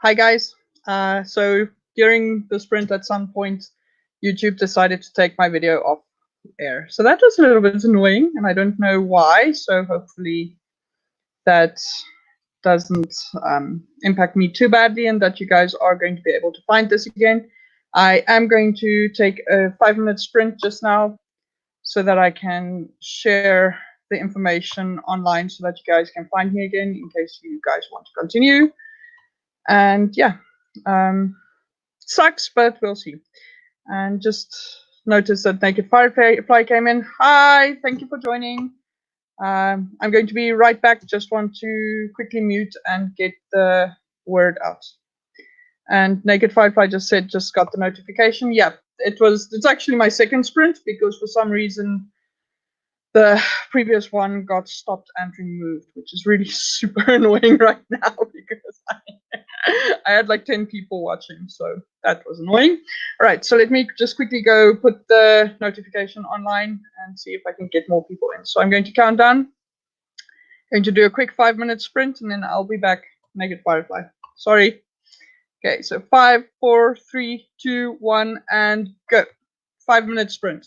Hi guys. So during the sprint at some point, YouTube decided to take my video off air. So that was a little bit annoying and I don't know why. So hopefully that doesn't impact me too badly and that you guys are going to be able to find this again. I am going to take a 5-minute sprint just now so that I can share the information online so that you guys can find me again in case you guys want to continue. And yeah, sucks, but we'll see. And just notice that Naked Firefly came in. Hi, thank you for joining. I'm going to be right back. Just want to quickly mute and get the word out. And Naked Firefly just said, just got the notification. Yeah, it's actually my second sprint because for some reason the previous one got stopped and removed, which is really super annoying right now because I had like 10 people watching, so that was annoying. All right, so let me just quickly go put the notification online and see if I can get more people in. So I'm going to count down. Going to do a quick 5-minute sprint and then I'll be back. Naked Firefly. Sorry. Okay, so 5, 4, 3, 2, 1, and go. 5-minute sprint.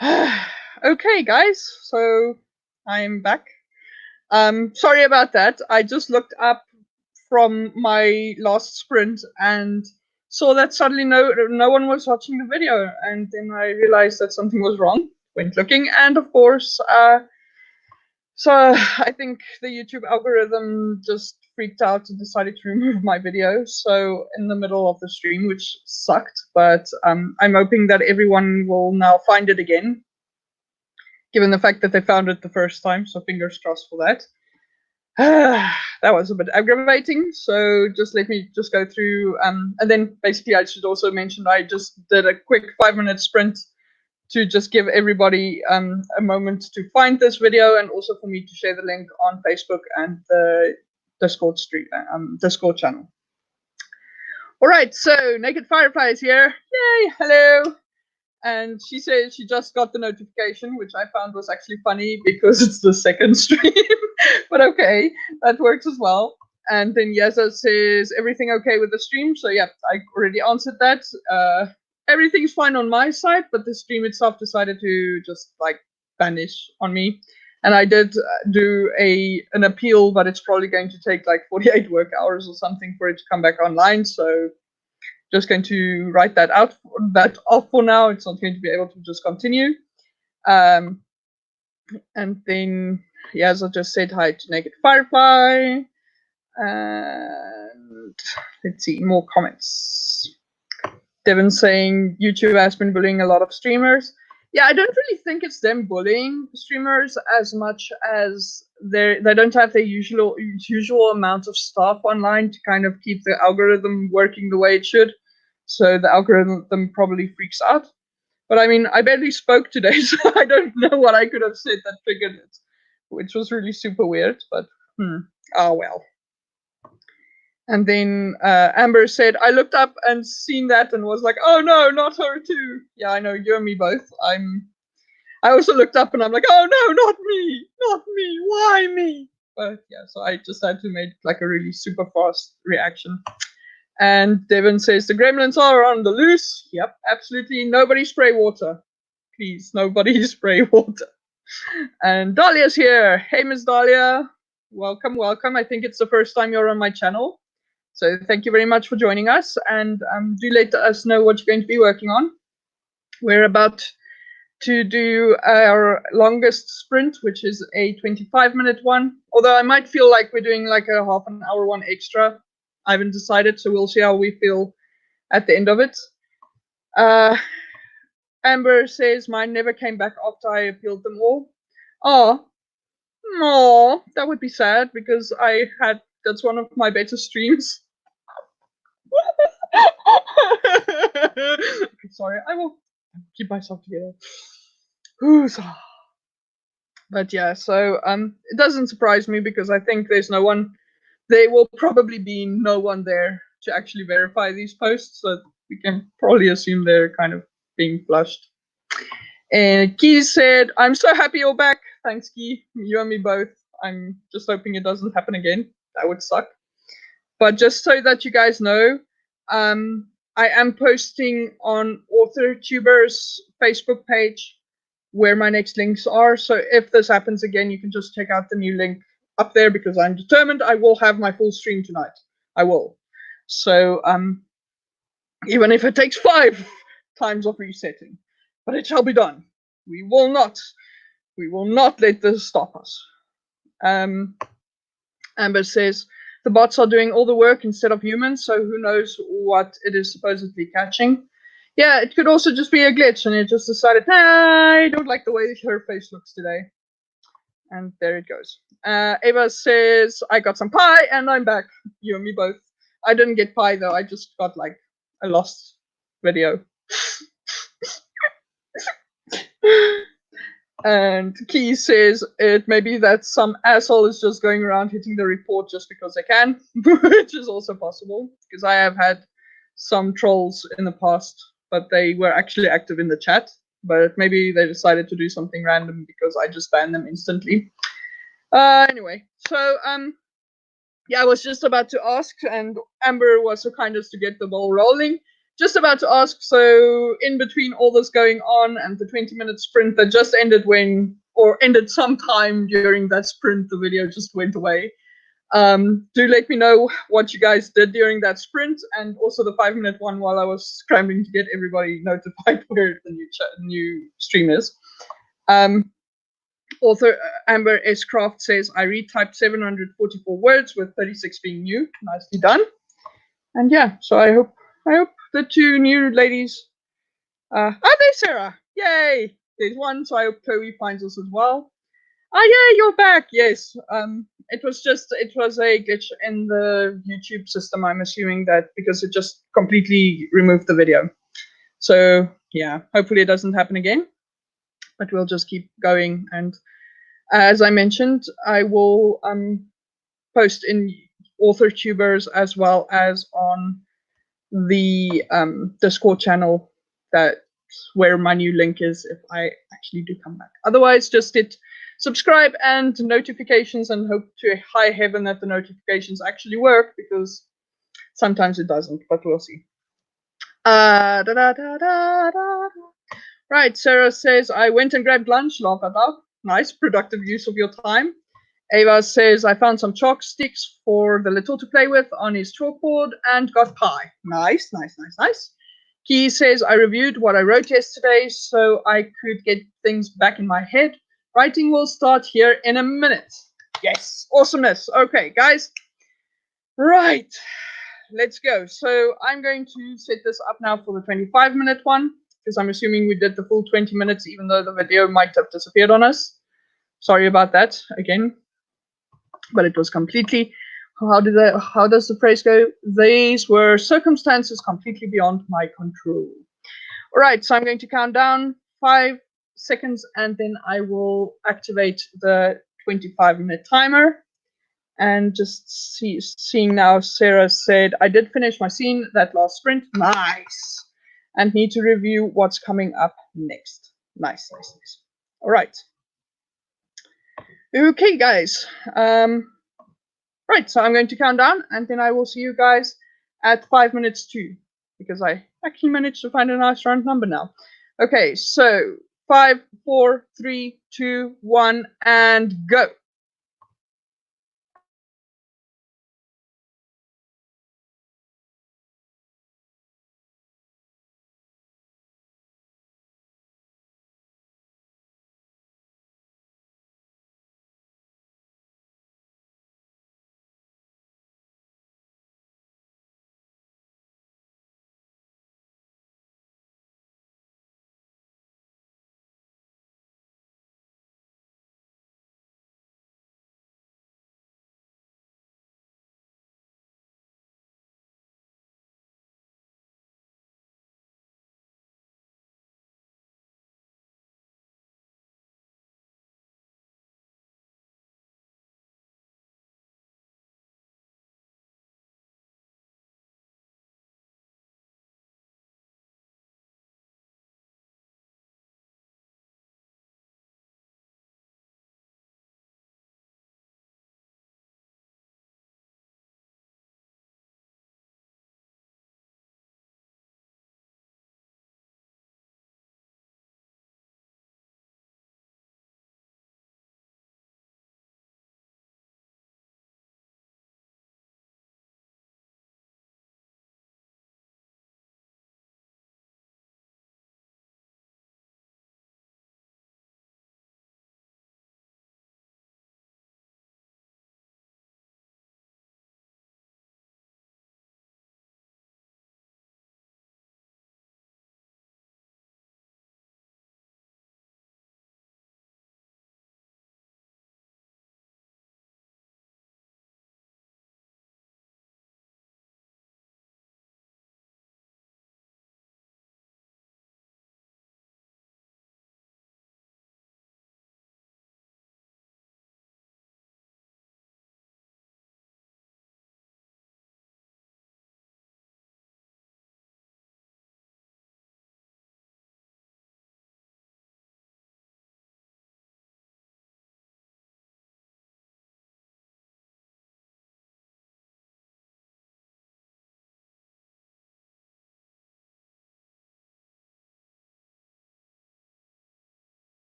Okay, guys, so I'm back. Sorry about that. I just looked up from my last sprint and saw that suddenly no one was watching the video, and then I realized that something was wrong. Went looking, and of course, so I think the YouTube algorithm just freaked out and decided to remove my video. So in the middle of the stream, which sucked, but I'm hoping that everyone will now find it again, given the fact that they found it the first time. So fingers crossed for that. That was a bit aggravating. So just let me just go through, and then basically I should also mention I just did a quick 5-minute sprint to just give everybody a moment to find this video, and also for me to share the link on Facebook and the Discord Discord channel. All right, so Naked Firefly is here. Yay! Hello. And she said she just got the notification, which I found was actually funny because it's the second stream. But okay, that works as well. And then Yeza says, everything okay with the stream? So yeah, I already answered that. Everything's fine on my side, but the stream itself decided to just like vanish on me. And I did do an appeal, but it's probably going to take like 48 work hours or something for it to come back online. So just going to write that off for now. It's not going to be able to just continue. And then, yeah, as I just said, hi to Naked Firefly. And let's see, more comments. Devin saying YouTube has been bullying a lot of streamers. Yeah, I don't really think it's them bullying streamers as much as they don't have the usual amount of staff online to kind of keep the algorithm working the way it should. So the algorithm probably freaks out. But I mean, I barely spoke today, so I don't know what I could have said that triggered it, which was really super weird. But oh well. And then Amber said, I looked up and seen that and was like, oh no, not her too. Yeah, I know, you and me both. I also looked up and I'm like, oh no, not me, why me? But yeah, so I just had to make like a really super fast reaction. And Devin says, the gremlins are on the loose. Yep, absolutely. Nobody spray water. Please, nobody spray water. And Dahlia's here. Hey, Miss Dahlia. Welcome, welcome. I think it's the first time you're on my channel. So thank you very much for joining us, and do let us know what you're going to be working on. We're about to do our longest sprint, which is a 25-minute one, although I might feel like we're doing like a half an hour one extra. I haven't decided, so we'll see how we feel at the end of it. Amber says, mine never came back after I appealed them all. Oh, no, that would be sad, because that's one of my better streams. Sorry, I will keep myself together. But yeah, so it doesn't surprise me, because I think there will probably be no one there to actually verify these posts, so we can probably assume they're kind of being flushed. And Key said, I'm so happy you're back. Thanks, Key. You and me both. I'm just hoping it doesn't happen again. That would suck. But just so that you guys know, I am posting on AuthorTuber's Facebook page where my next links are. So if this happens again, you can just check out the new link up there, because I'm determined I will have my full stream tonight. I will. So even if it takes 5 times of resetting, but it shall be done. We will not let this stop us. Amber says, the bots are doing all the work instead of humans, so who knows what it is supposedly catching. Yeah, it could also just be a glitch, and it just decided, I don't like the way her face looks today. And there it goes. Eva says, I got some pie, and I'm back. You and me both. I didn't get pie, though. I just got, like, a lost video. And Key says it may be that some asshole is just going around hitting the report just because they can, which is also possible, because I have had some trolls in the past, but they were actually active in the chat. But maybe they decided to do something random because I just banned them instantly. Anyway, so yeah, I was just about to ask, and Amber was so kind as to get the ball rolling. just about to ask, so in between all this going on and the 20-minute sprint that just ended ended sometime during that sprint, the video just went away. Do let me know what you guys did during that sprint, and also the 5-minute one while I was scrambling to get everybody notified where the new stream is. Author Amber S. Craft says, I retyped 744 words with 36 being new. Nicely done. And yeah, so I hope the two new ladies. There's Sarah. Yay! There's one, so I hope Chloe finds us as well. Yeah, you're back. Yes. It was a glitch in the YouTube system. I'm assuming that because it just completely removed the video. So yeah, hopefully it doesn't happen again. But we'll just keep going. And as I mentioned, I will post in author tubers as well as on the Discord channel where my new link is if I actually do come back. Otherwise, just hit subscribe and notifications and hope to high heaven that the notifications actually work, because sometimes it doesn't, but we'll see. Right, Sarah says, I went and grabbed lunch, laugh at that. Nice, productive use of your time. Ava says, I found some chalk sticks for the little to play with on his chalkboard and got pie. Nice, nice, nice, nice. Key says, I reviewed what I wrote yesterday so I could get things back in my head. Writing will start here in a minute. Yes, awesomeness. Okay, guys. Right, let's go. So I'm going to set this up now for the 25-minute one, because I'm assuming we did the full 20 minutes, even though the video might have disappeared on us. Sorry about that again. But it was completely, how does the phrase go? These were circumstances completely beyond my control. All right, so I'm going to count down 5 seconds, and then I will activate the 25-minute timer. And just seeing now, Sarah said, I did finish my scene, that last sprint. Nice. And need to review what's coming up next. Nice, nice, nice. All right. Okay, guys. Right, so I'm going to count down, and then I will see you guys at 5 minutes to, because I actually managed to find a nice round number now. Okay, so 5, 4, 3, 2, 1, and go.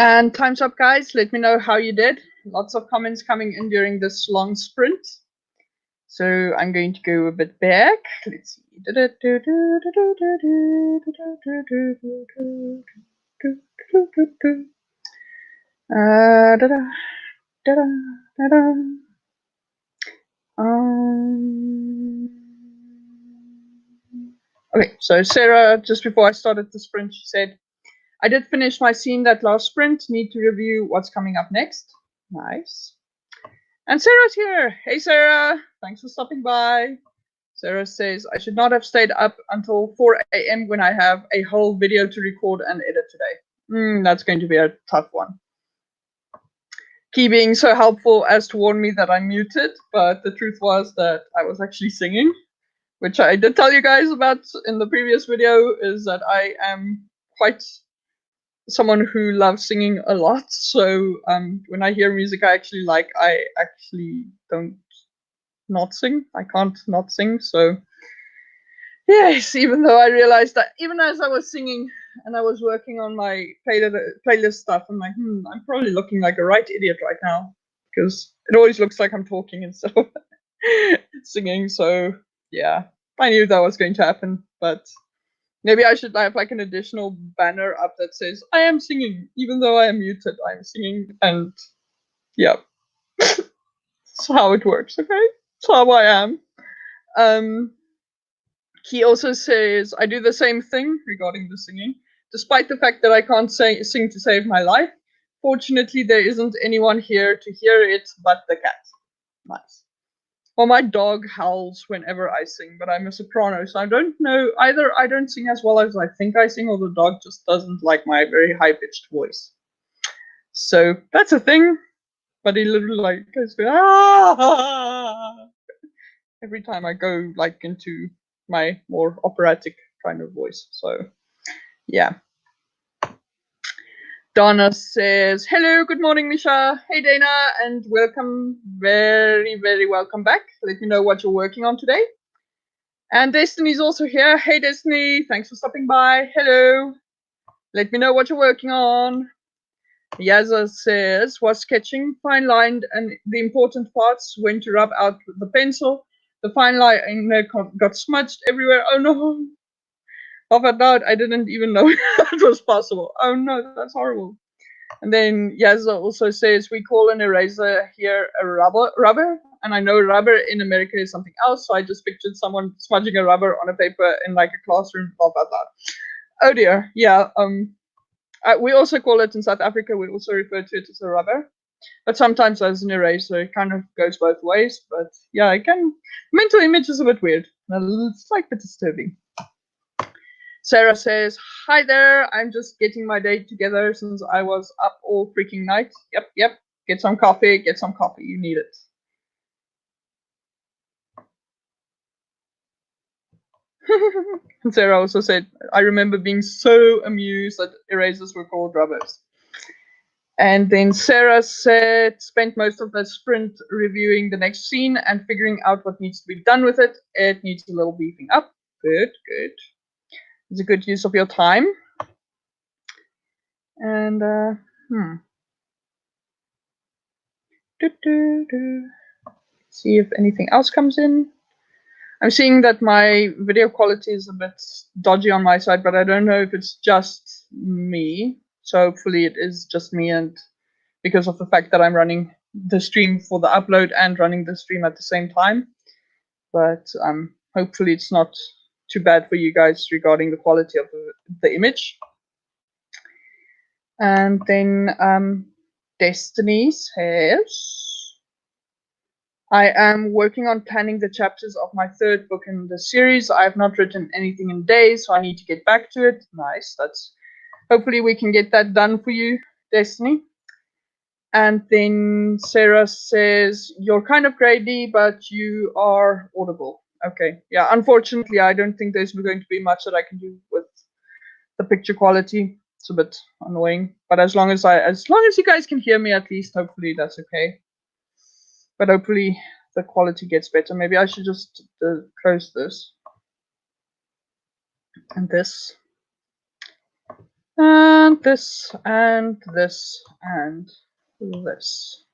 And time's up, guys. Let me know how you did. Lots of comments coming in during this long sprint. So I'm going to go a bit back. Let's see. Okay, so Sarah, just before I started the sprint, she said, I did finish my scene that last sprint. Need to review what's coming up next. Nice. And Sarah's here. Hey, Sarah. Thanks for stopping by. Sarah says, I should not have stayed up until 4 a.m. when I have a whole video to record and edit today. That's going to be a tough one. Key being so helpful as to warn me that I'm muted, but the truth was that I was actually singing, which I did tell you guys about in the previous video, is that I am quite someone who loves singing a lot. So when I hear music I actually like, I actually don't not sing. I can't not sing. So yes, even though I realized that even as I was singing and I was working on my playlist stuff, I'm like, I'm probably looking like a right idiot right now, because it always looks like I'm talking instead of singing. So yeah, I knew that was going to happen, but maybe I should have like an additional banner up that says, I am singing, even though I am muted, I'm singing, and yeah. That's how it works, okay? That's how I am. He also says, I do the same thing regarding the singing, despite the fact that I can't sing to save my life. Fortunately, there isn't anyone here to hear it but the cat. Nice. Well, my dog howls whenever I sing, but I'm a soprano, so I don't know. Either I don't sing as well as I think I sing, or the dog just doesn't like my very high-pitched voice. So that's a thing, but he literally like goes, every time I go like into my more operatic kind of voice. So yeah. Donna says, hello, good morning, Misha. Hey, Dana, and welcome. Very, very welcome back. Let me know what you're working on today. And Destiny's also here. Hey, Destiny, thanks for stopping by. Hello. Let me know what you're working on. Yaza says, was sketching, fine lined, and the important parts, when to rub out the pencil. The fine line got smudged everywhere. Oh no. Of a doubt, I didn't even know that was possible. Oh no, that's horrible. And then Yazza also says, we call an eraser here a rubber, and I know rubber in America is something else, so I just pictured someone smudging a rubber on a paper in like a classroom, blah, blah, blah. Oh dear, yeah. We also call it in South Africa, we also refer to it as a rubber, but sometimes as an eraser, it kind of goes both ways. But yeah, mental image is a bit weird. It's like a bit disturbing. Sarah says, hi there, I'm just getting my day together since I was up all freaking night. Yep. Get some coffee, you need it. And Sarah also said, I remember being so amused that erasers were called rubbers. And then Sarah said, spent most of the sprint reviewing the next scene and figuring out what needs to be done with it. It needs a little beefing up. Good. It's a good use of your time. And see if anything else comes in. I'm seeing that my video quality is a bit dodgy on my side, but I don't know if it's just me. So hopefully it is just me, and because of the fact that I'm running the stream for the upload and running the stream at the same time. But hopefully it's not too bad for you guys regarding the quality of the image. And then Destiny says, I am working on planning the chapters of my third book in the series. I have not written anything in days, so I need to get back to it. Nice. Hopefully we can get that done for you, Destiny. And then Sarah says, you're kind of grady, but you are audible. Okay. Yeah, unfortunately, I don't think there's going to be much that I can do with the picture quality. It's a bit annoying, but as long as you guys can hear me, at least hopefully that's okay. But hopefully the quality gets better. Maybe I should just close this and this. And this, and this, and this.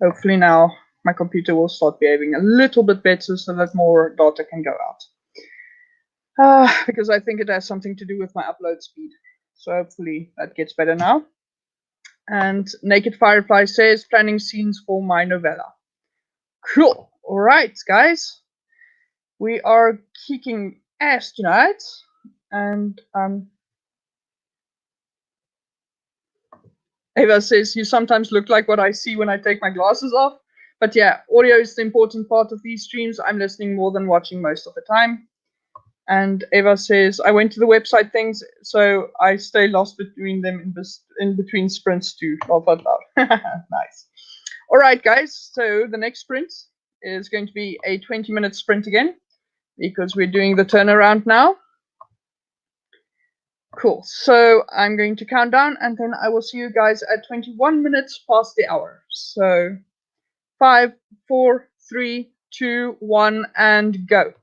Hopefully now my computer will start behaving a little bit better so that more data can go out. Because I think it has something to do with my upload speed. So hopefully that gets better now. And Naked Firefly says, planning scenes for my novella. Cool. All right, guys. We are kicking ass tonight. And Eva says, you sometimes look like what I see when I take my glasses off. But yeah, audio is the important part of these streams. I'm listening more than watching most of the time. And Eva says, I went to the website things, so I stay lost between them in between sprints to laugh out loud. Nice. All right, guys. So the next sprint is going to be a 20-minute sprint again, because we're doing the turnaround now. Cool. So I'm going to count down, and then I will see you guys at 21 minutes past the hour. So 5, 4, 3, 2, 1, and go.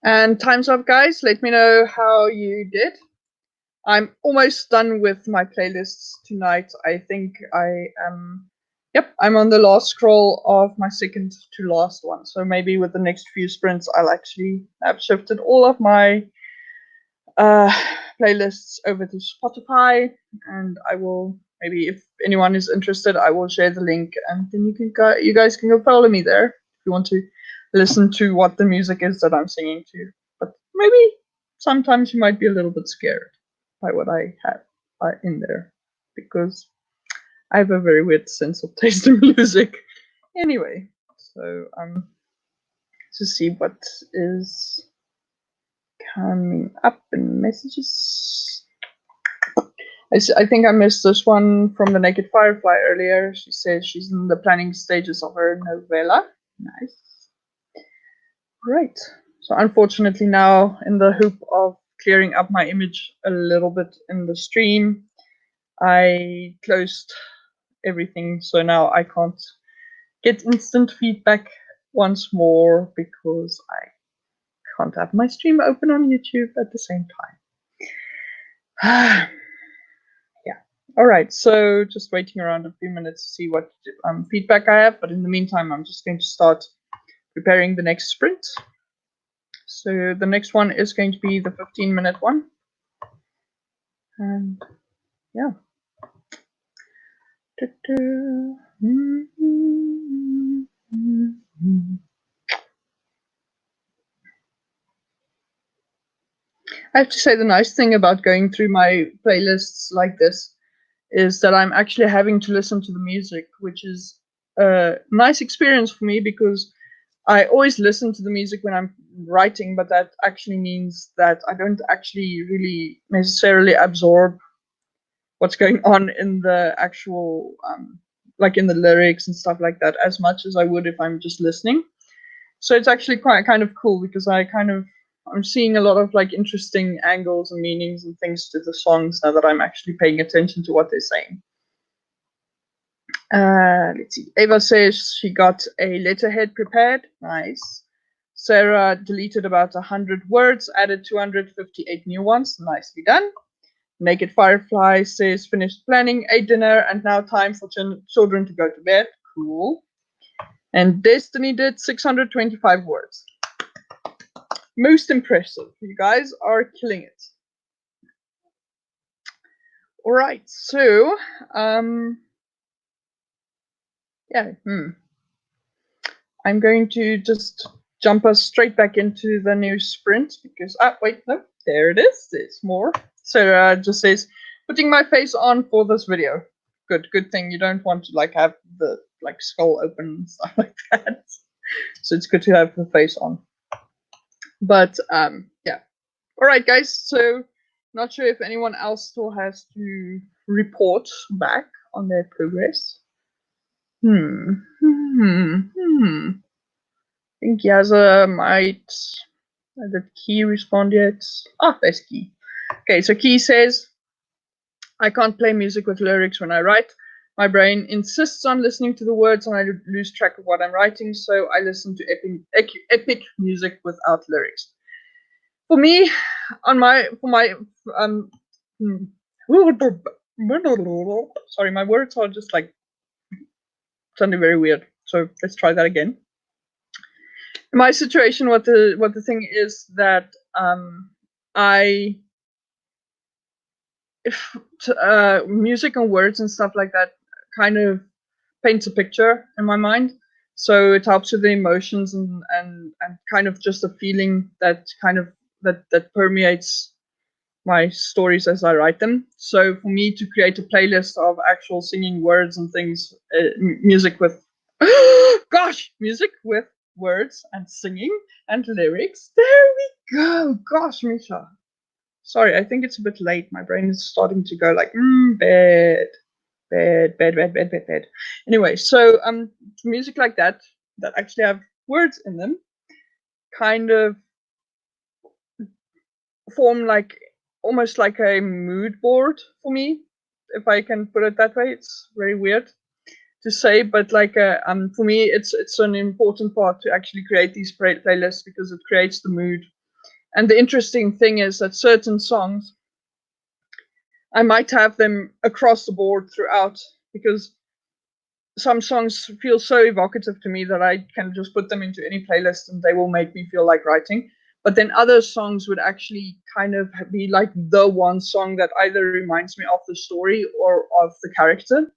And time's up, guys. Let me know how you did. I'm almost done with my playlists tonight. I think I am. Yep, I'm on the last scroll of my second to last one. So maybe with the next few sprints, I'll actually have shifted all of my playlists over to Spotify, and I will, maybe if anyone is interested, I will share the link, and then you guys can go follow me there if you want to listen to what the music is that I'm singing to. But maybe sometimes you might be a little bit scared by what I have in there, because I have a very weird sense of taste in music. Anyway, so to see what is coming up in messages. I think I missed this one from the Naked Firefly earlier. She says she's in the planning stages of her novella. Nice. Right. So unfortunately now, in the hope of clearing up my image a little bit in the stream, I closed everything. So now I can't get instant feedback once more because I can't have my stream open on YouTube at the same time. All right, so just waiting around a few minutes to see what feedback I have. But in the meantime, I'm just going to start preparing the next sprint. So the next one is going to be the 15-minute one. And yeah. I have to say, the nice thing about going through my playlists like this is that I'm actually having to listen to the music, which is a nice experience for me, because I always listen to the music when I'm writing, but that actually means that I don't actually really necessarily absorb what's going on in the actual, like in the lyrics and stuff like that, as much as I would if I'm just listening. So it's actually quite kind of cool, because I'm seeing a lot of like interesting angles and meanings and things to the songs now that I'm actually paying attention to what they're saying. Let's see. Ava says she got a letterhead prepared. Nice. Sarah deleted about 100 words, added 258 new ones. Nicely done. Naked Firefly says finished planning, ate dinner, and now time for children to go to bed. Cool. And Destiny did 625 words. Most impressive. You guys are killing it. All right. So, yeah. I'm going to just jump us straight back into the new sprint, because wait, no, there it is. There's more. So just says putting my face on for this video. Good thing you don't want to like have the like skull open and stuff like that. So it's good to have the face on. But yeah. All right, guys. So not sure if anyone else still has to report back on their progress. I think Yaza might. Did Key respond yet? There's Key. Okay, so Key says, I can't play music with lyrics when I write. My brain insists on listening to the words and I lose track of what I'm writing, so I listen to epic music without lyrics. For me, sorry, my words are just like sounding very weird. So let's try that again. In my situation, what the thing is that music and words and stuff like that kind of paints a picture in my mind. So it helps with the emotions and kind of just a feeling that kind of that permeates my stories as I write them. So for me to create a playlist of actual singing words and things, music with music with words and singing and lyrics. There we go. Gosh, Misha. Sorry, I think it's a bit late. My brain is starting to go like bed. Anyway, so music like that actually have words in them, kind of form like almost like a mood board for me, if I can put it that way. It's very weird to say, but like for me, it's an important part to actually create these playlists, because it creates the mood And the interesting thing is that certain songs, I might have them across the board throughout, because some songs feel so evocative to me that I can just put them into any playlist and they will make me feel like writing. But then other songs would actually kind of be like the one song that either reminds me of the story or of the character.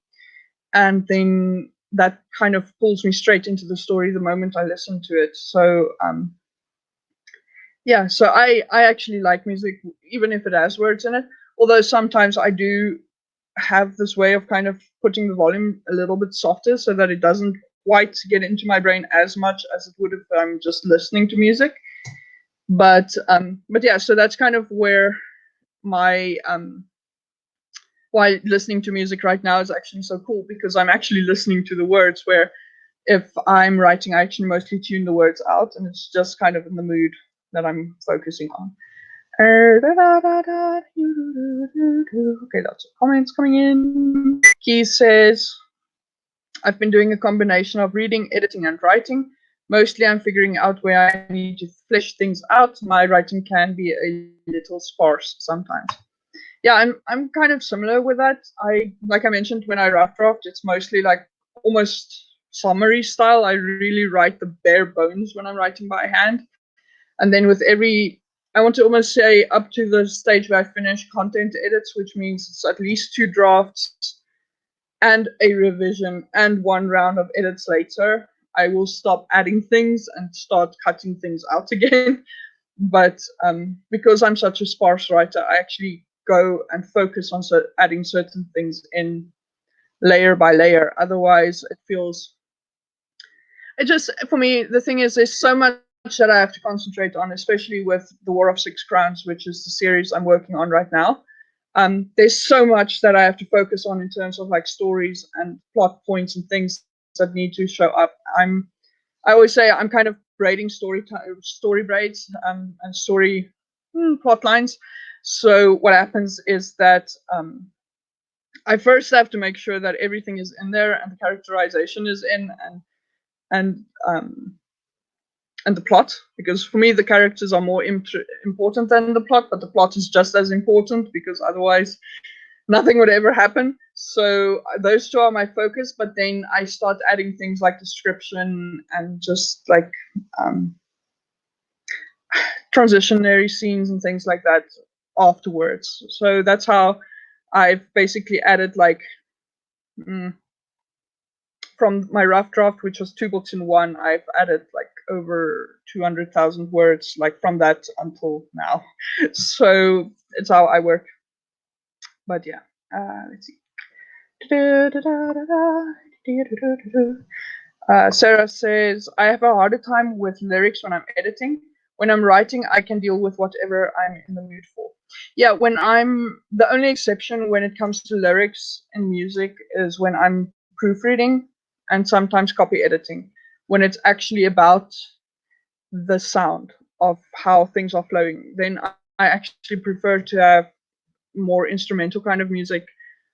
And then that kind of pulls me straight into the story the moment I listen to it. So yeah, so I actually like music, even if it has words in it. Although sometimes I do have this way of kind of putting the volume a little bit softer so that it doesn't quite get into my brain as much as it would if I'm just listening to music. But yeah, so that's kind of where my why listening to music right now is actually so cool, because I'm actually listening to the words, where if I'm writing, I actually mostly tune the words out, and it's just kind of in the mood that I'm focusing on. Okay, lots of comments coming in. He says, I've been doing a combination of reading, editing, and writing. Mostly I'm figuring out where I need to flesh things out. My writing can be a little sparse sometimes. Yeah, I'm kind of similar with that. Like I mentioned, when I rough draft, it's mostly like almost summary style. I really write the bare bones when I'm writing by hand. And then with I want to almost say up to the stage where I finish content edits, which means it's at least 2 drafts and a revision and 1 round of edits later, I will stop adding things and start cutting things out again. But because I'm such a sparse writer, I actually go and focus on adding certain things in layer by layer. Otherwise, for me, the thing is, there's so much that I have to concentrate on, especially with The War of Six Crowns, which is the series I'm working on right now. There's so much that I have to focus on in terms of like stories and plot points and things that need to show up. I always say I'm kind of braiding story braids and story plot lines. So what happens is that I first have to make sure that everything is in there and the characterization is in, and the plot, because for me the characters are more important than the plot, but the plot is just as important, because otherwise nothing would ever happen. So those 2 are my focus, but then I start adding things like description and just like transitionary scenes and things like that afterwards. So that's how I've basically added, like, from my rough draft, which was 2 books in 1, I've added like over 200,000 words, like from that until now. So it's how I work. But yeah, let's see. Sarah says, I have a harder time with lyrics when I'm editing. When I'm writing, I can deal with whatever I'm in the mood for. Yeah, the only exception when it comes to lyrics in music is when I'm proofreading and sometimes copy editing, when it's actually about the sound of how things are flowing. Then I actually prefer to have more instrumental kind of music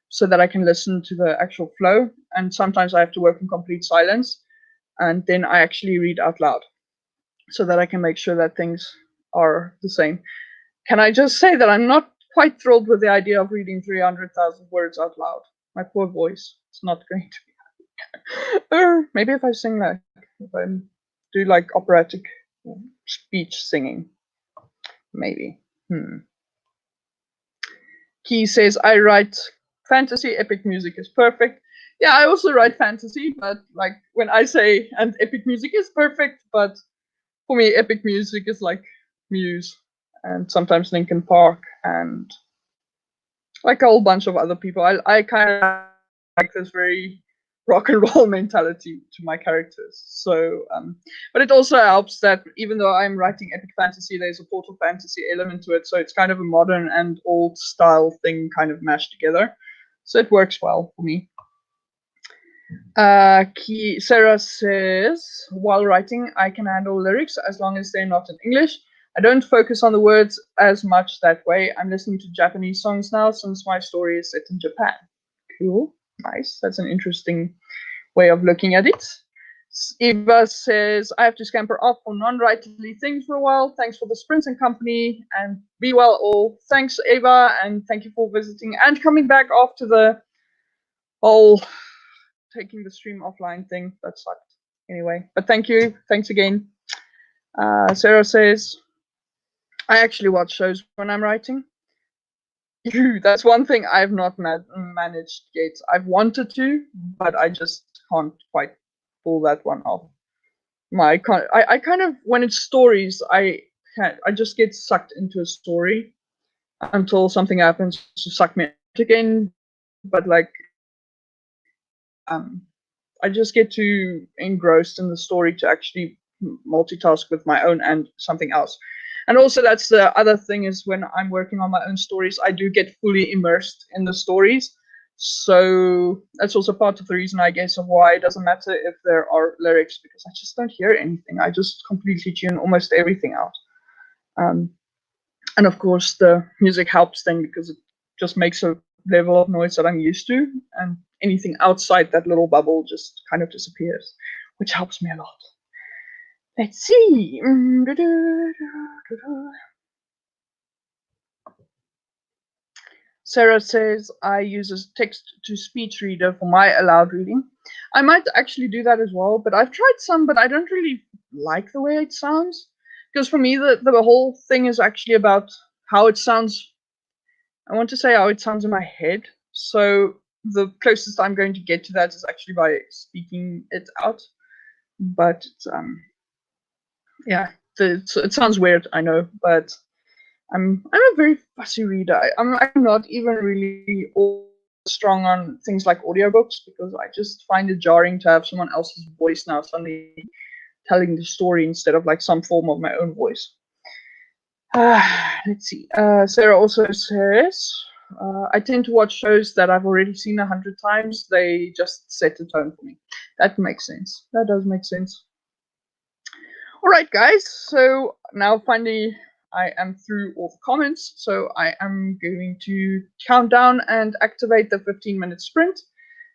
so that I can listen to the actual flow. And sometimes I have to work in complete silence, and then I actually read out loud so that I can make sure that things are the same. Can I just say that I'm not quite thrilled with the idea of reading 300,000 words out loud? My poor voice. It's not going to be. Or maybe if I sing like, if I do like operatic speech singing, maybe. He says, I write fantasy, epic music is perfect. Yeah, I also write fantasy, but like when I say, and epic music is perfect, but for me, epic music is like Muse and sometimes Linkin Park and like a whole bunch of other people. I kind of like this very rock and roll mentality to my characters. So, but it also helps that even though I'm writing epic fantasy, there's a portal fantasy element to it. So it's kind of a modern and old style thing kind of mashed together. So it works well for me. Sarah says, while writing, I can handle lyrics as long as they're not in English. I don't focus on the words as much that way. I'm listening to Japanese songs now since my story is set in Japan. Cool. Nice. That's an interesting way of looking at it. Eva says, I have to scamper off for non-writerly things for a while. Thanks for the sprints and company, and be well all. Thanks, Eva, and thank you for visiting and coming back after the whole taking the stream offline thing. That sucked. Anyway, but thank you. Thanks again. Sarah says, I actually watch shows when I'm writing. That's one thing I've not managed yet. I've wanted to, but I just can't quite pull that one off. I kind of, when it's stories, I just get sucked into a story until something happens to suck me out again. But like, I just get too engrossed in the story to actually multitask with my own and something else. And also, that's the other thing, is when I'm working on my own stories, I do get fully immersed in the stories. So that's also part of the reason, I guess, of why it doesn't matter if there are lyrics, because I just don't hear anything. I just completely tune almost everything out. And of course, the music helps then, because it just makes a level of noise that I'm used to, and anything outside that little bubble just kind of disappears, which helps me a lot. Let's see. Sarah says, I use a text-to-speech reader for my aloud reading. I might actually do that as well, but I've tried some, but I don't really like the way it sounds. Because for me, the whole thing is actually about how it sounds. I want to say how it sounds in my head. So the closest I'm going to get to that is actually by speaking it out. But yeah, it sounds weird, I know, but I'm a very fussy reader. I'm not even really all strong on things like audiobooks, because I just find it jarring to have someone else's voice now suddenly telling the story instead of like some form of my own voice. Let's see. Sarah also says, I tend to watch shows that I've already seen 100 times. They just set the tone for me. That makes sense. That does make sense. All right, guys. So now finally I am through all the comments. So I am going to count down and activate the 15-minute sprint.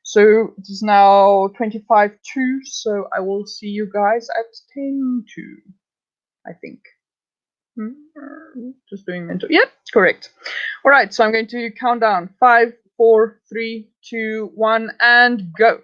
So it is now 25 to. So I will see you guys at 10 to, I think. Just doing mental. Yep, correct. All right, so I'm going to count down 5, 4, 3, 2, 1, and go.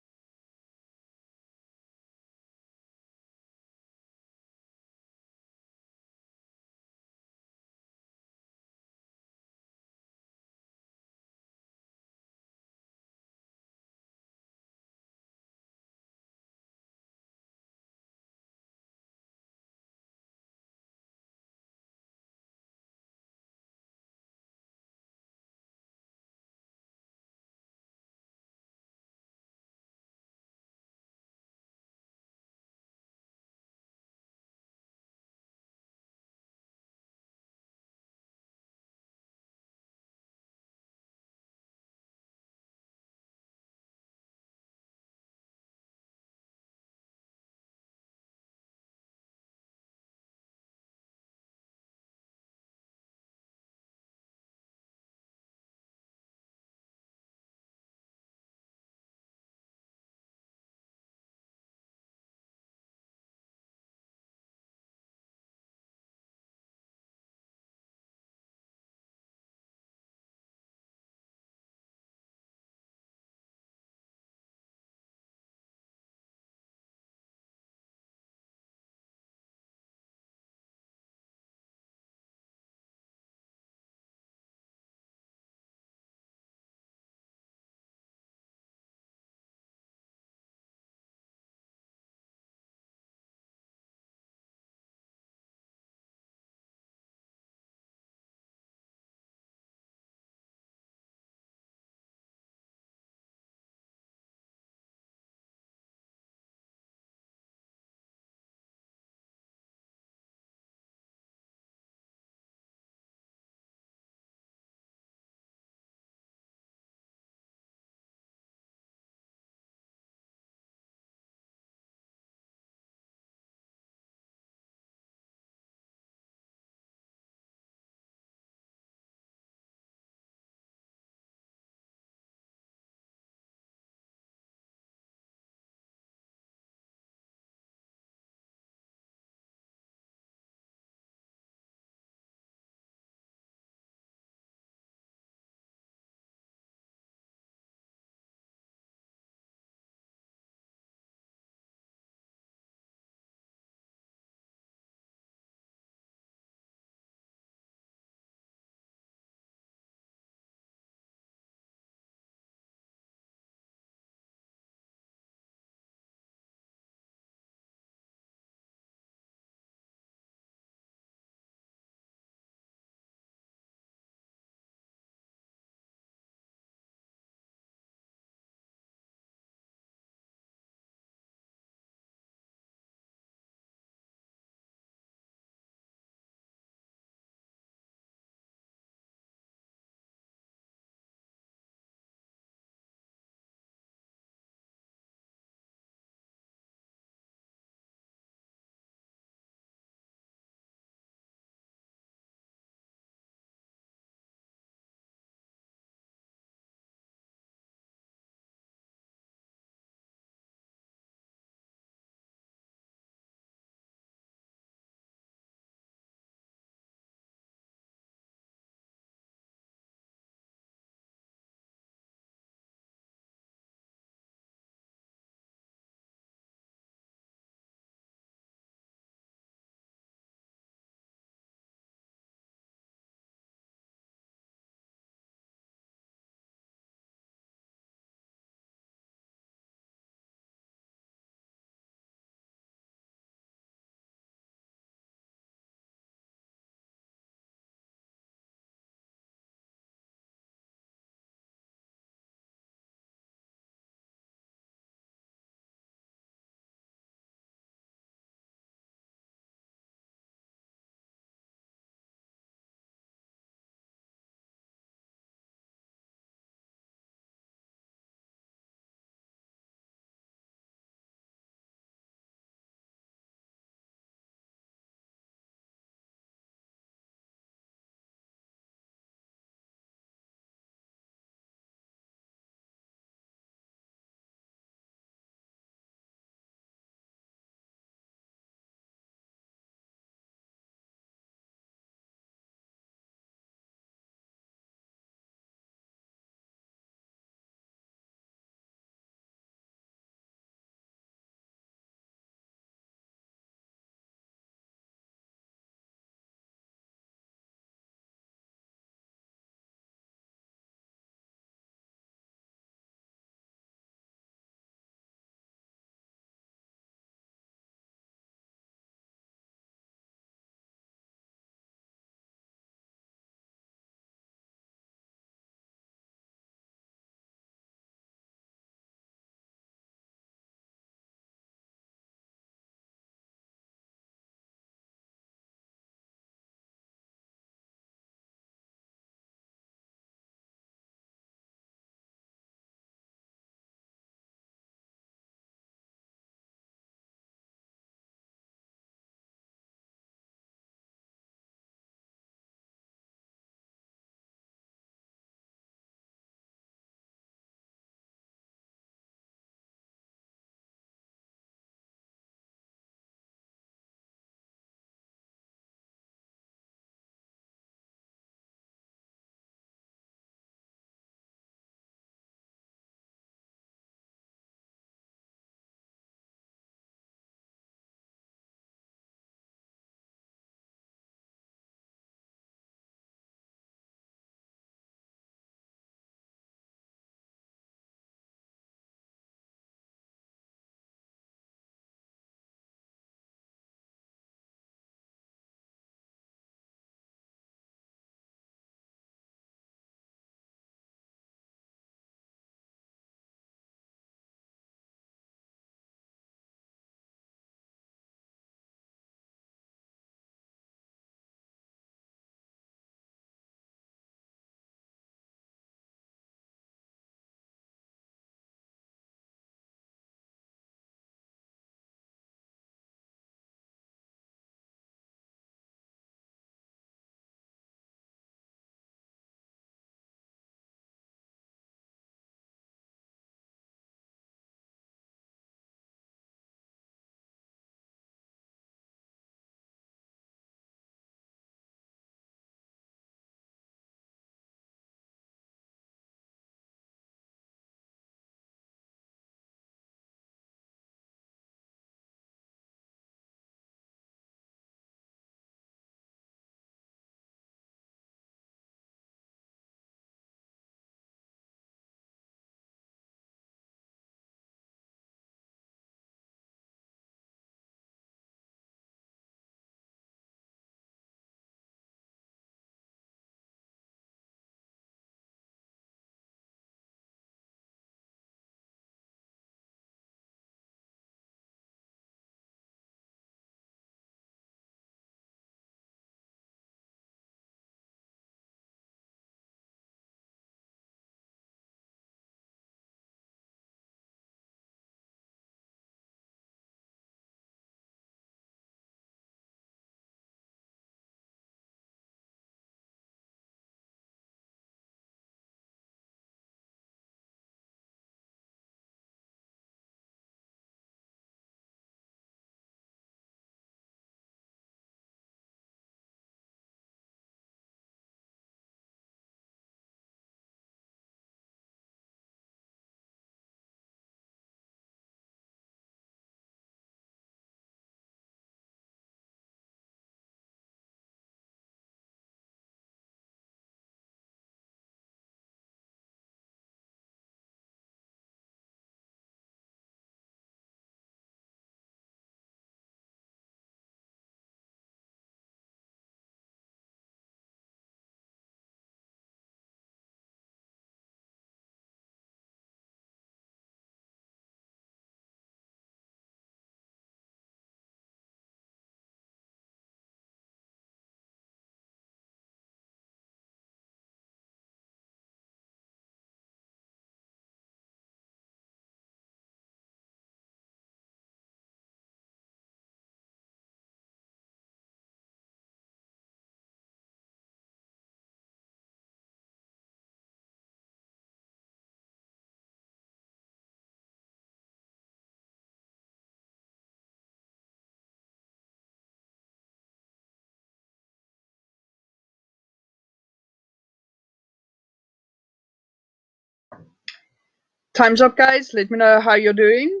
Time's up, guys. Let me know how you're doing.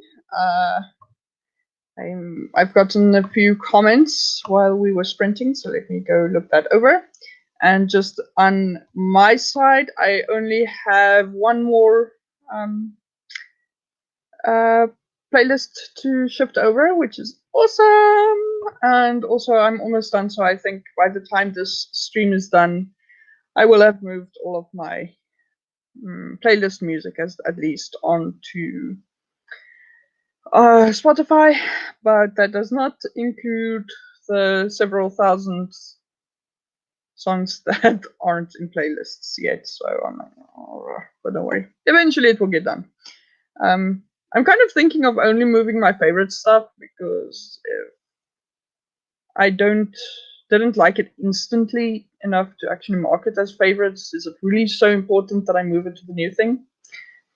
I've gotten a few comments while we were sprinting, so let me go look that over. And just on my side, I only have one more playlist to shift over, which is awesome. And also, I'm almost done, so I think by the time this stream is done, I will have moved all of my playlist music at least onto Spotify, but that does not include the several thousand songs that aren't in playlists yet. So I'm like, oh, but don't worry, eventually it will get done. I'm kind of thinking of only moving my favorite stuff because I didn't like it instantly enough to actually mark it as favorites. Is it really so important that I move it to the new thing?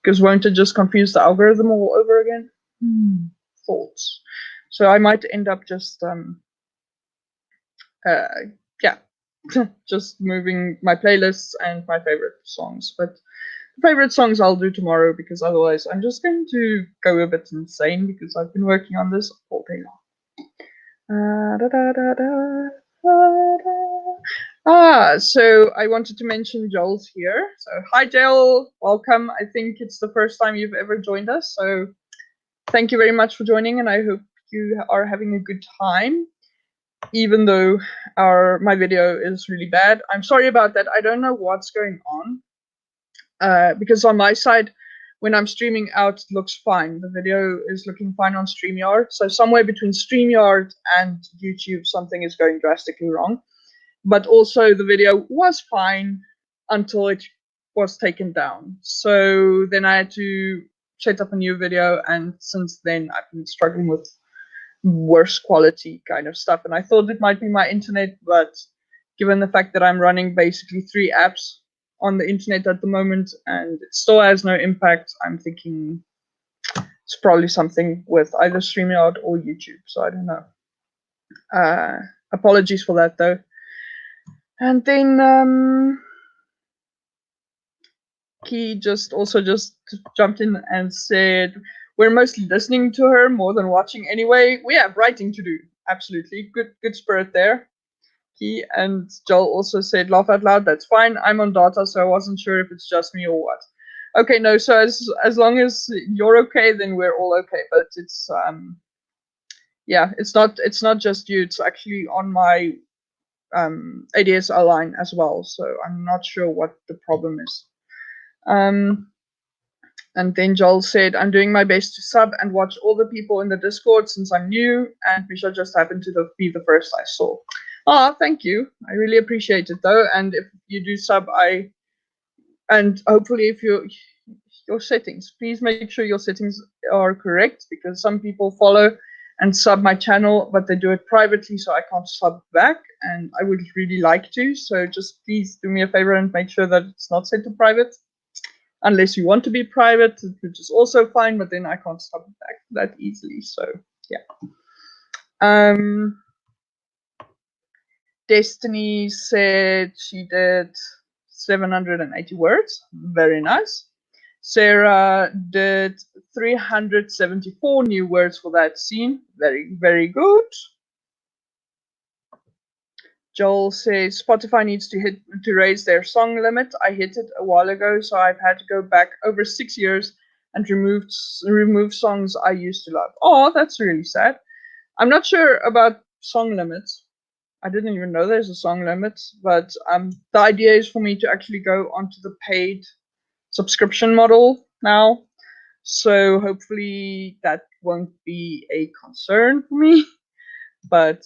Because won't it just confuse the algorithm all over again? Thoughts. So I might end up just yeah, just moving my playlists and my favorite songs. But the favorite songs I'll do tomorrow, because otherwise I'm just going to go a bit insane because I've been working on this all day long. So I wanted to mention Joel's here. So hi Joel, welcome. I think it's the first time you've ever joined us. So thank you very much for joining, and I hope you are having a good time. Even though my video is really bad. I'm sorry about that. I don't know what's going on. Because on my side, when I'm streaming out, it looks fine. The video is looking fine on StreamYard. So somewhere between StreamYard and YouTube, something is going drastically wrong. But also the video was fine until it was taken down. So then I had to set up a new video, and since then I've been struggling with worse quality kind of stuff. And I thought it might be my internet, but given the fact that I'm running basically 3 apps on the internet at the moment and it still has no impact, I'm thinking it's probably something with either StreamYard or YouTube. So I don't know. Apologies for that though. And then Key just jumped in and said, we're mostly listening to her more than watching anyway. We have writing to do. Absolutely. Good spirit there. Key. And Joel also said, laugh out loud. That's fine. I'm on data, so I wasn't sure if it's just me or what. Okay, no, so as long as you're okay, then we're all okay. But it's yeah, it's not just you, it's actually on my ADSL line as well. So I'm not sure what the problem is. And then Joel said, I'm doing my best to sub and watch all the people in the Discord since I'm new, and Misha just happened to be the first I saw. Oh, thank you. I really appreciate it though. And if you do sub, and hopefully if your settings, please make sure your settings are correct, because some people follow and sub my channel, but they do it privately, so I can't sub back, and I would really like to. So just please do me a favor and make sure that it's not set to private. Unless you want to be private, which is also fine, but then I can't sub back that easily. So yeah. Destiny said she did 780 words. Very nice. Sarah did 374 new words for that scene. Very, very good. Joel says Spotify needs to raise their song limit. I hit it a while ago, so I've had to go back over 6 years and remove songs I used to love. Oh, that's really sad. I'm not sure about song limits. I didn't even know there's a song limit, but the idea is for me to actually go onto the paid subscription model now. So hopefully that won't be a concern for me, but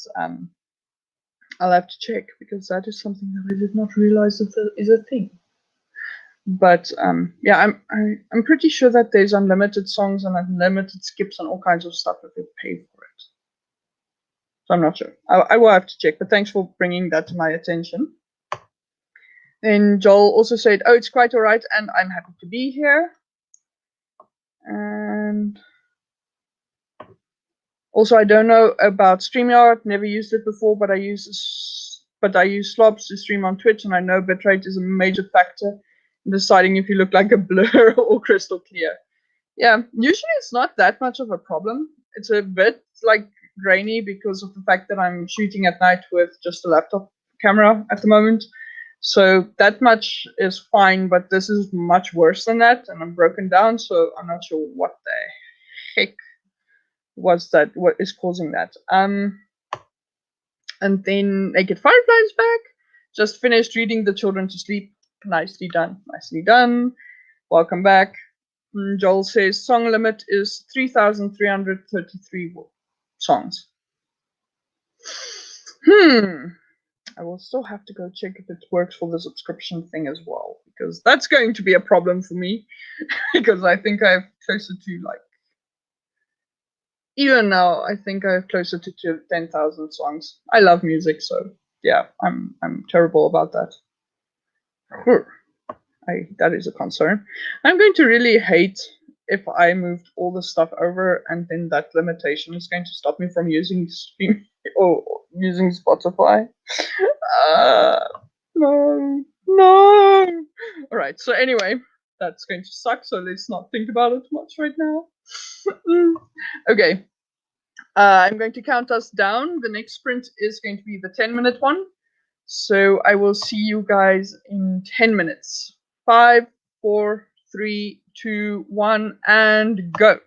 I'll have to check, because that is something that I did not realize is a thing. But yeah, I'm pretty sure that there's unlimited songs and unlimited skips and all kinds of stuff if you pay for it. So I'm not sure. I will have to check. But thanks for bringing that to my attention. Then Joel also said, "Oh, it's quite all right, and I'm happy to be here." And also, I don't know about StreamYard. Never used it before, but I use Slobs to stream on Twitch, and I know bitrate is a major factor in deciding if you look like a blur or crystal clear. Yeah, usually it's not that much of a problem. It's a bit like grainy because of the fact that I'm shooting at night with just a laptop camera at the moment. So that much is fine, but this is much worse than that, and I'm broken down, so I'm not sure what the heck was that, what is causing that. And then Naked Fireflies back. Just finished reading the children to sleep. Nicely done, nicely done. Welcome back. Joel says song limit is 3,333 songs. I will still have to go check if it works for the subscription thing as well, because that's going to be a problem for me. Because I think I have closer to like, even now, I think I have closer to 10,000 songs. I love music, so yeah, I'm terrible about that. That is a concern. I'm going to really hate if I moved all the stuff over and then that limitation is going to stop me from using Stream or using Spotify. No, no. All right. So anyway, that's going to suck. So let's not think about it much right now. Okay. I'm going to count us down. The next sprint is going to be the 10-minute one. So I will see you guys in 10 minutes. 5, 4, 3, 2, 1, and go.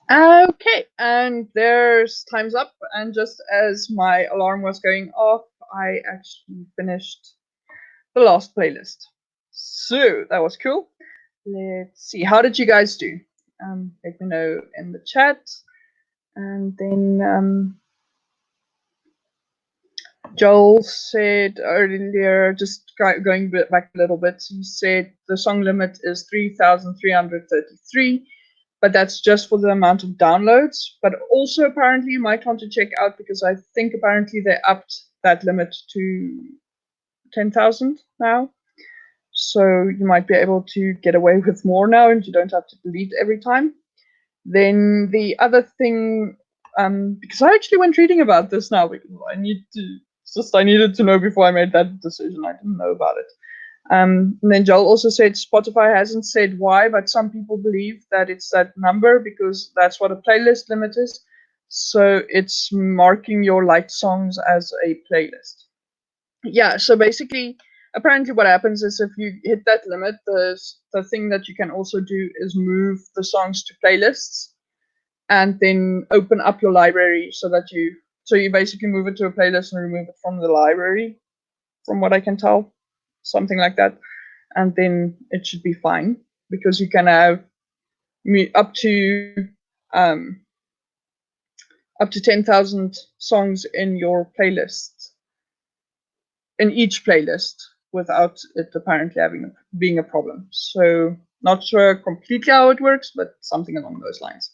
Okay, and there's time's up, and just as my alarm was going off, I actually finished the last playlist. So that was cool. Let's see, how did you guys do? Let me know in the chat. And then Joel said earlier, just going back a little bit, he said the song limit is 3,333, but that's just for the amount of downloads. But also, apparently, you might want to check out because I think apparently they upped that limit to 10,000 now. So you might be able to get away with more now and you don't have to delete every time. Then the other thing, because I actually went reading about this now because I needed to know before I made that decision. I didn't know about it. And then Joel also said Spotify hasn't said why, but some people believe that it's that number because that's what a playlist limit is. So it's marking your liked songs as a playlist. Yeah, so basically, apparently what happens is if you hit that limit, the thing that you can also do is move the songs to playlists and then open up your library so you basically move it to a playlist and remove it from the library, from what I can tell, something like that, and then it should be fine because you can have up to um, up to 10,000 songs in your playlist, in each playlist, without it apparently being a problem. So not sure completely how it works, but something along those lines.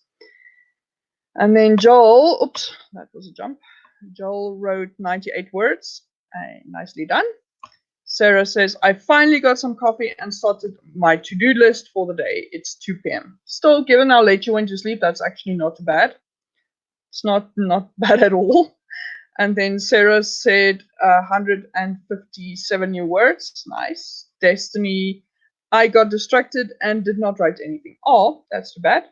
And then Joel, oops, that was a jump. Joel wrote 98 words. Nicely done. Sarah says, I finally got some coffee and started my to-do list for the day. It's 2 p.m. Still, given how late you went to sleep, that's actually not bad. It's not bad at all. And then Sarah said 157 new words. Nice. Destiny, I got distracted and did not write anything. Oh, that's too bad.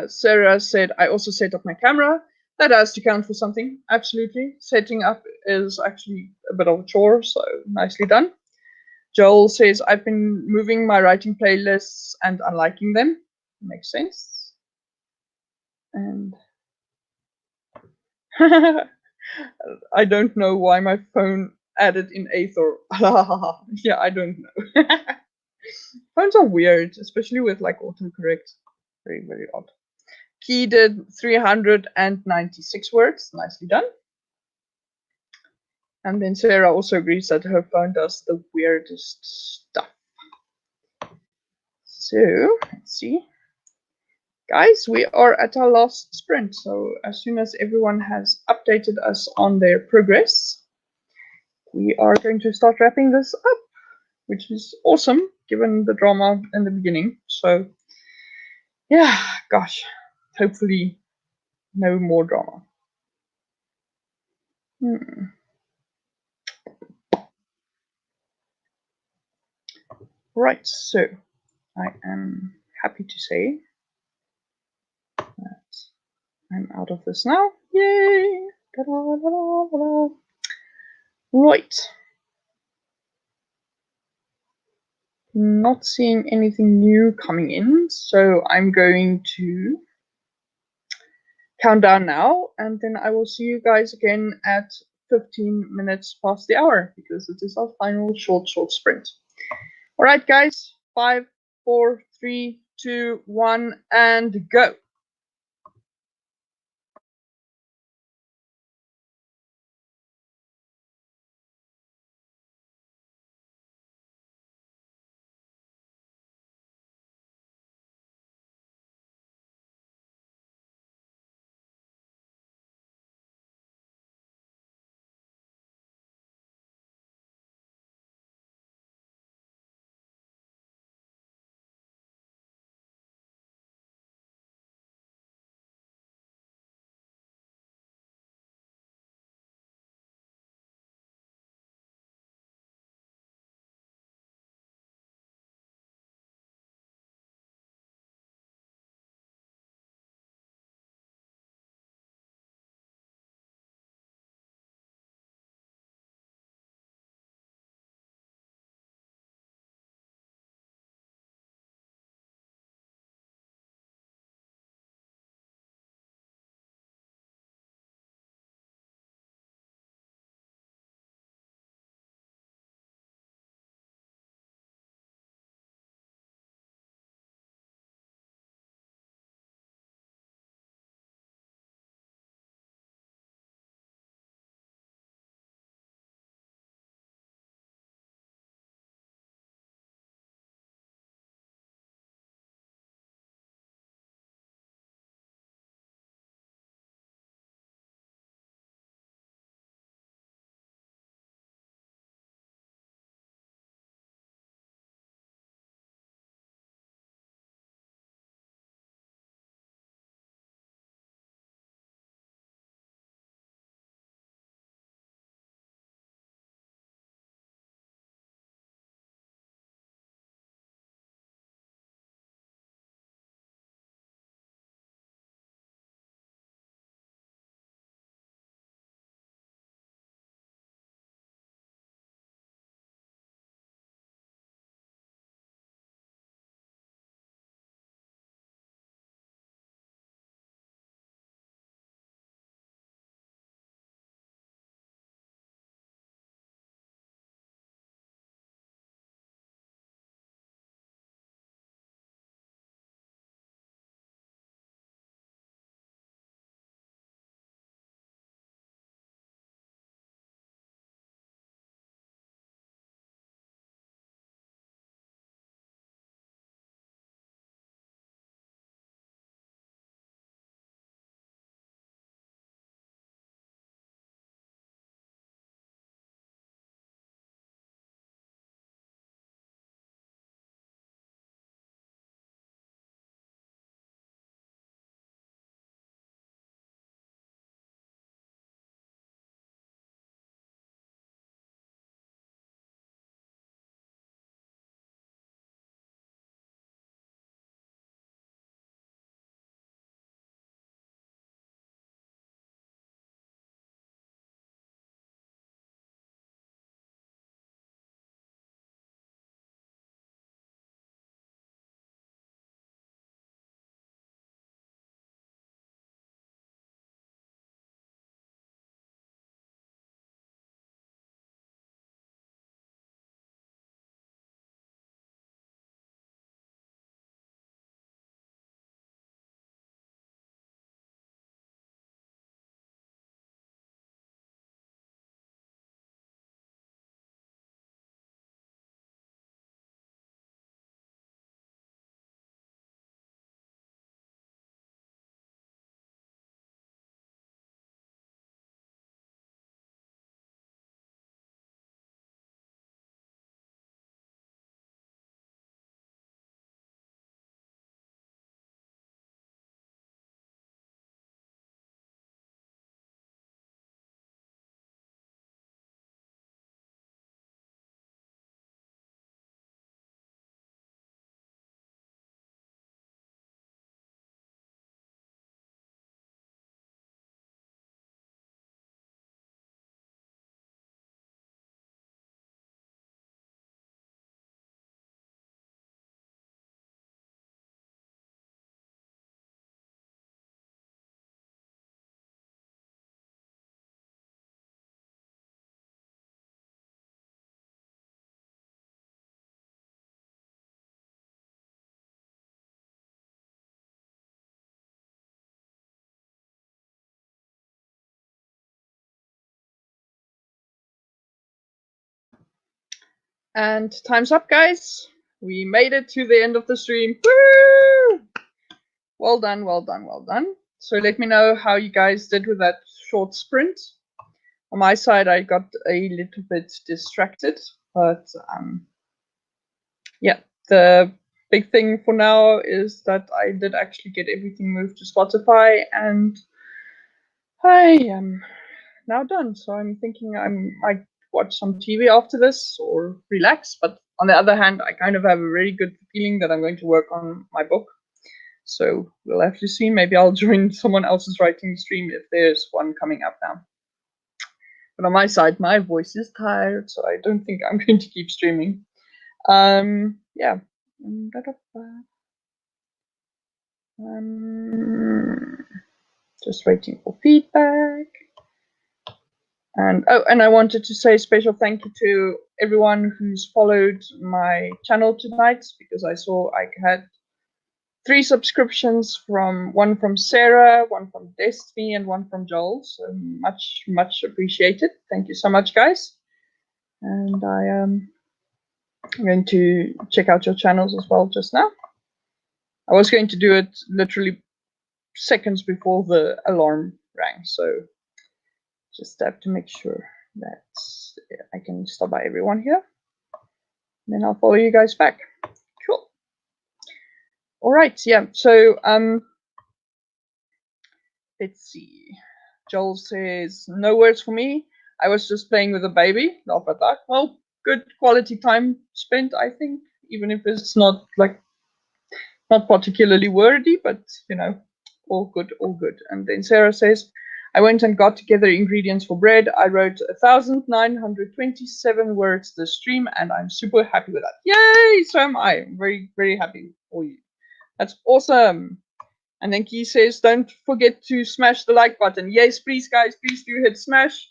Sarah said, I also set up my camera. That has to count for something. Absolutely. Setting up is actually a bit of a chore, so nicely done. Joel says, I've been moving my writing playlists and unliking them. Makes sense. And I don't know why my phone added in Aether. Yeah, I don't know. Phones are weird, especially with like autocorrect. Very, very odd. Key did 396 words. Nicely done. And then Sarah also agrees that her phone does the weirdest stuff. So, let's see. Guys, we are at our last sprint. So as soon as everyone has updated us on their progress, we are going to start wrapping this up, which is awesome given the drama in the beginning. So yeah, gosh, hopefully no more drama. Right, so I am happy to say that I'm out of this now. Yay! Ta-da-da-da-da-da. Right. Not seeing anything new coming in, so I'm going to count down now, and then I will see you guys again at 15 minutes past the hour, because it is our final short sprint. All right, guys, 5, 4, 3, 2, 1, and go. And time's up, guys. We made it to the end of the stream. Woo! Well done, well done, well done. So let me know how you guys did with that short sprint. On my side, I got a little bit distracted, but yeah, the big thing for now is that I did actually get everything moved to Spotify, and I am now done. So I'm thinking I might watch some TV after this or relax. But on the other hand, I kind of have a really good feeling that I'm going to work on my book. So we'll have to see. Maybe I'll join someone else's writing stream if there's one coming up now. But on my side, my voice is tired, so I don't think I'm going to keep streaming. Yeah. Just waiting for feedback. And oh, and I wanted to say a special thank you to everyone who's followed my channel tonight, because I saw I had 3 subscriptions, one from Sarah, one from Destiny, and one from Joel. So much appreciated. Thank you so much, guys. And I am going to check out your channels as well just now. I was going to do it literally seconds before the alarm rang, so just have to make sure that I can stop by everyone here. And then I'll follow you guys back. Cool. All right, yeah, so let's see. Joel says, no words for me. I was just playing with a baby. Laugh at that. Well, good quality time spent, I think, even if it's not particularly wordy, but you know, all good, all good. And then Sarah says, I went and got together ingredients for bread. I wrote 1,927 words this stream, and I'm super happy with that. Yay! So am I. I'm very, very happy for you. That's awesome. And then Key says, don't forget to smash the like button. Yes, please, guys, please do hit smash.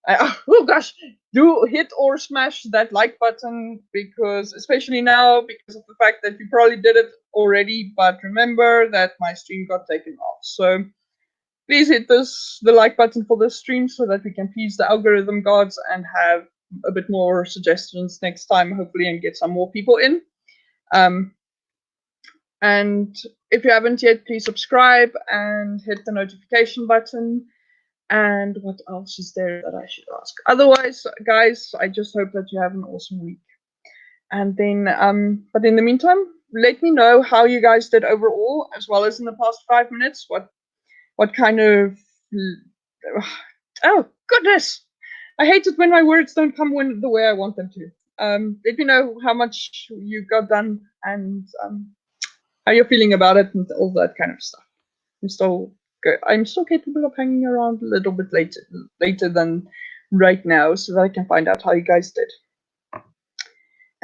Oh gosh, do hit or smash that like button, because especially now, because of the fact that you probably did it already, but remember that my stream got taken off. So please hit the like button for this stream so that we can please the algorithm gods and have a bit more suggestions next time, hopefully, and get some more people in. And if you haven't yet, please subscribe and hit the notification button. And what else is there that I should ask? Otherwise, guys, I just hope that you have an awesome week. And then, but in the meantime, let me know how you guys did overall, as well as in the past 5 minutes. What kind of, oh goodness, I hate it when my words don't come the way I want them to. Let me know how much you got done and how you're feeling about it and all that kind of stuff. I'm still capable of hanging around a little bit later than right now, so that I can find out how you guys did.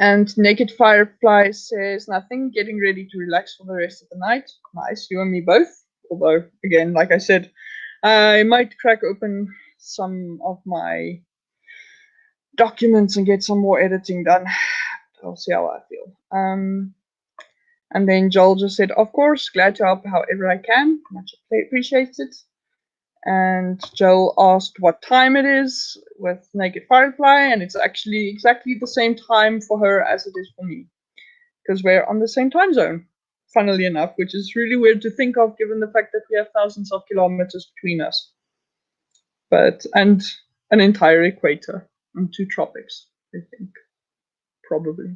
And Naked Firefly says nothing, getting ready to relax for the rest of the night. Nice, you and me both. Although, again, like I said, I might crack open some of my documents and get some more editing done. I'll see how I feel. And then Joel just said, of course, glad to help however I can. Much appreciated. And Joel asked what time it is with Naked Firefly, and it's actually exactly the same time for her as it is for me, because we're on the same time zone, funnily enough, which is really weird to think of given the fact that we have thousands of kilometers between us. And an entire equator and 2 tropics, I think. Probably.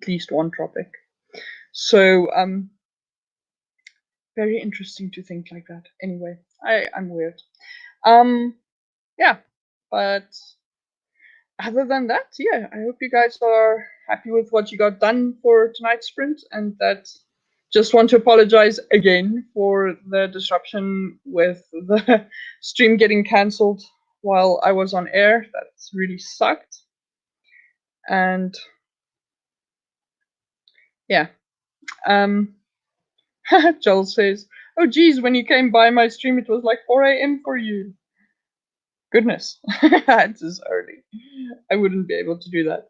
At least 1 tropic. So, very interesting to think like that. Anyway, I'm weird. Yeah, but other than that, yeah, I hope you guys are happy with what you got done for tonight's sprint, and that just want to apologize again for the disruption with the stream getting cancelled while I was on air. That's really sucked. And yeah, Joel says, oh geez, when you came by my stream, it was like 4 a.m. for you. Goodness, it's as early. I wouldn't be able to do that.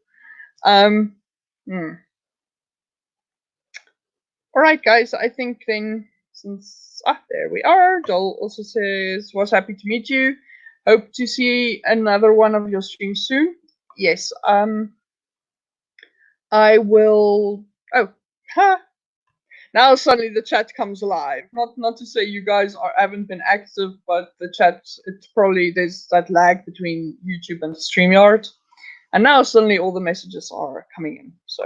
All right, guys, I think then, since, there we are. Joel also says, was happy to meet you. Hope to see another one of your streams soon. Yes, I will. Oh, ha! Now suddenly the chat comes alive. Not to say you guys haven't been active, but the chat, it's probably there's that lag between YouTube and StreamYard, and now suddenly all the messages are coming in. So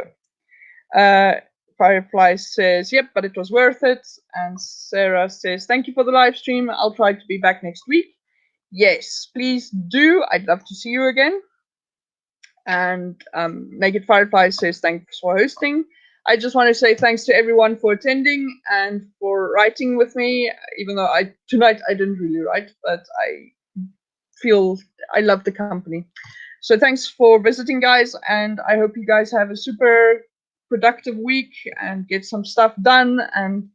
Firefly says, yep, but it was worth it. And Sarah says, thank you for the live stream. I'll try to be back next week. Yes, please do. I'd love to see you again. And Naked Firefly says, thanks for hosting. I just want to say thanks to everyone for attending and for writing with me, even though tonight I didn't really write, but I feel I love the company. So thanks for visiting, guys, and I hope you guys have a super productive week and get some stuff done, and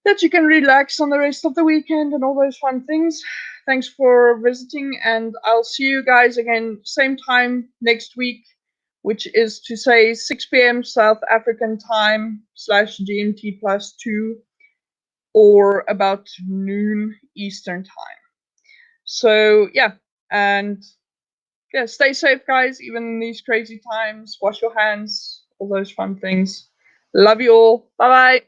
that you can relax on the rest of the weekend and all those fun things. Thanks for visiting, and I'll see you guys again same time next week, which is to say 6 p.m. South African time / GMT +2, or about noon Eastern time. So yeah, and yeah, stay safe, guys, even in these crazy times. Wash your hands, all those fun things. Love you all. Bye bye.